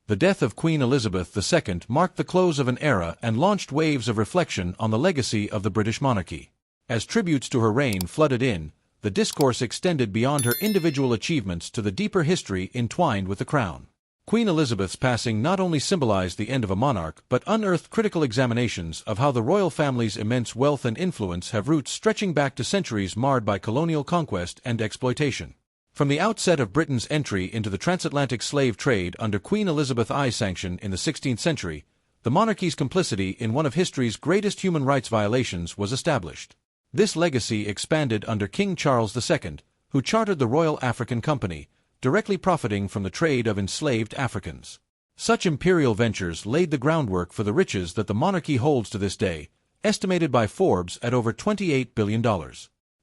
The death of Queen Elizabeth II marked the close of an era and launched waves of reflection on the legacy of the British monarchy. As tributes to her reign flooded in, the discourse extended beyond her individual achievements to the deeper history entwined with the crown. Queen Elizabeth's passing not only symbolized the end of a monarch but unearthed critical examinations of how the royal family's immense wealth and influence have roots stretching back to centuries marred by colonial conquest and exploitation. From the outset of Britain's entry into the transatlantic slave trade under Queen Elizabeth I's sanction in the 16th century, the monarchy's complicity in one of history's greatest human rights violations was established. This legacy expanded under King Charles II, who chartered the Royal African Company, directly profiting from the trade of enslaved Africans. Such imperial ventures laid the groundwork for the riches that the monarchy holds to this day, estimated by Forbes at over $28 billion.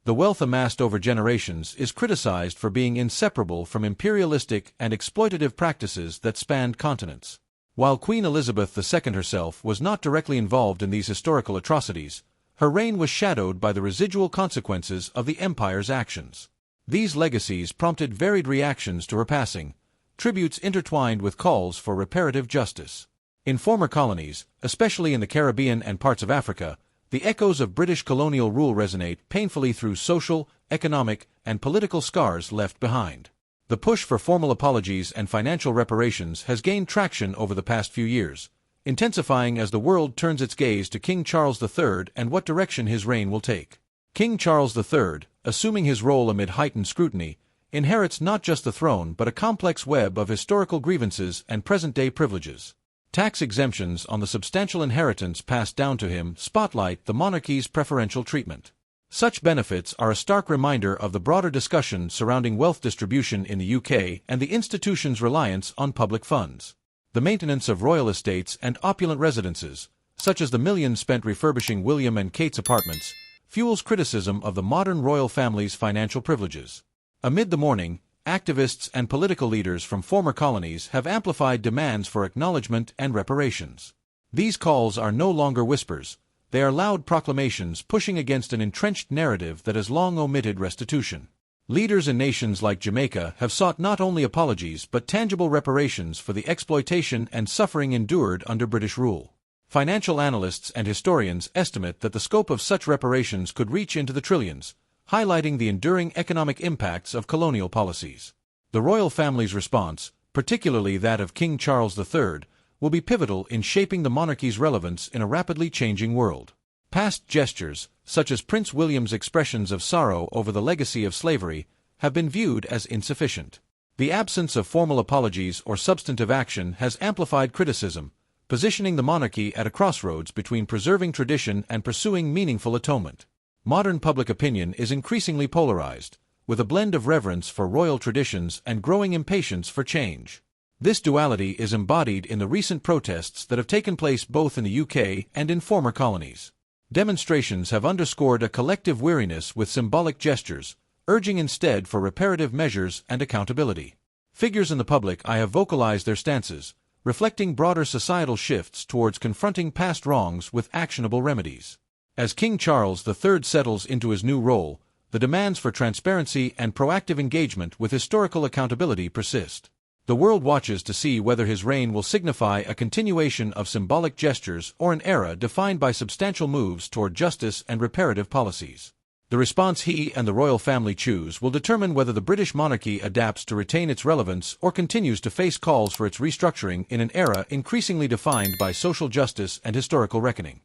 The wealth amassed over generations is criticized for being inseparable from imperialistic and exploitative practices that spanned continents. While Queen Elizabeth II herself was not directly involved in these historical atrocities, her reign was shadowed by the residual consequences of the empire's actions. These legacies prompted varied reactions to her passing, tributes intertwined with calls for reparative justice. In former colonies, especially in the Caribbean and parts of Africa, the echoes of British colonial rule resonate painfully through social, economic, and political scars left behind. The push for formal apologies and financial reparations has gained traction over the past few years, intensifying as the world turns its gaze to King Charles III and what direction his reign will take. King Charles III, assuming his role amid heightened scrutiny, inherits not just the throne but a complex web of historical grievances and present-day privileges. Tax exemptions on the substantial inheritance passed down to him spotlight the monarchy's preferential treatment. Such benefits are a stark reminder of the broader discussion surrounding wealth distribution in the UK and the institution's reliance on public funds. The maintenance of royal estates and opulent residences, such as the millions spent refurbishing William and Kate's apartments, fuels criticism of the modern royal family's financial privileges. Amid the mourning, activists and political leaders from former colonies have amplified demands for acknowledgement and reparations. These calls are no longer whispers, they are loud proclamations pushing against an entrenched narrative that has long omitted restitution. Leaders in nations like Jamaica have sought not only apologies but tangible reparations for the exploitation and suffering endured under British rule. Financial analysts and historians estimate that the scope of such reparations could reach into the trillions, highlighting the enduring economic impacts of colonial policies. The royal family's response, particularly that of King Charles III, will be pivotal in shaping the monarchy's relevance in a rapidly changing world. Past gestures, such as Prince William's expressions of sorrow over the legacy of slavery, have been viewed as insufficient. The absence of formal apologies or substantive action has amplified criticism, positioning the monarchy at a crossroads between preserving tradition and pursuing meaningful atonement. Modern public opinion is increasingly polarized, with a blend of reverence for royal traditions and growing impatience for change. This duality is embodied in the recent protests that have taken place both in the UK and in former colonies. Demonstrations have underscored a collective weariness with symbolic gestures, urging instead for reparative measures and accountability. Figures in the public eye have vocalized their stances, reflecting broader societal shifts towards confronting past wrongs with actionable remedies. As King Charles III settles into his new role, the demands for transparency and proactive engagement with historical accountability persist. The world watches to see whether his reign will signify a continuation of symbolic gestures or an era defined by substantial moves toward justice and reparative policies. The response he and the royal family choose will determine whether the British monarchy adapts to retain its relevance or continues to face calls for its restructuring in an era increasingly defined by social justice and historical reckoning.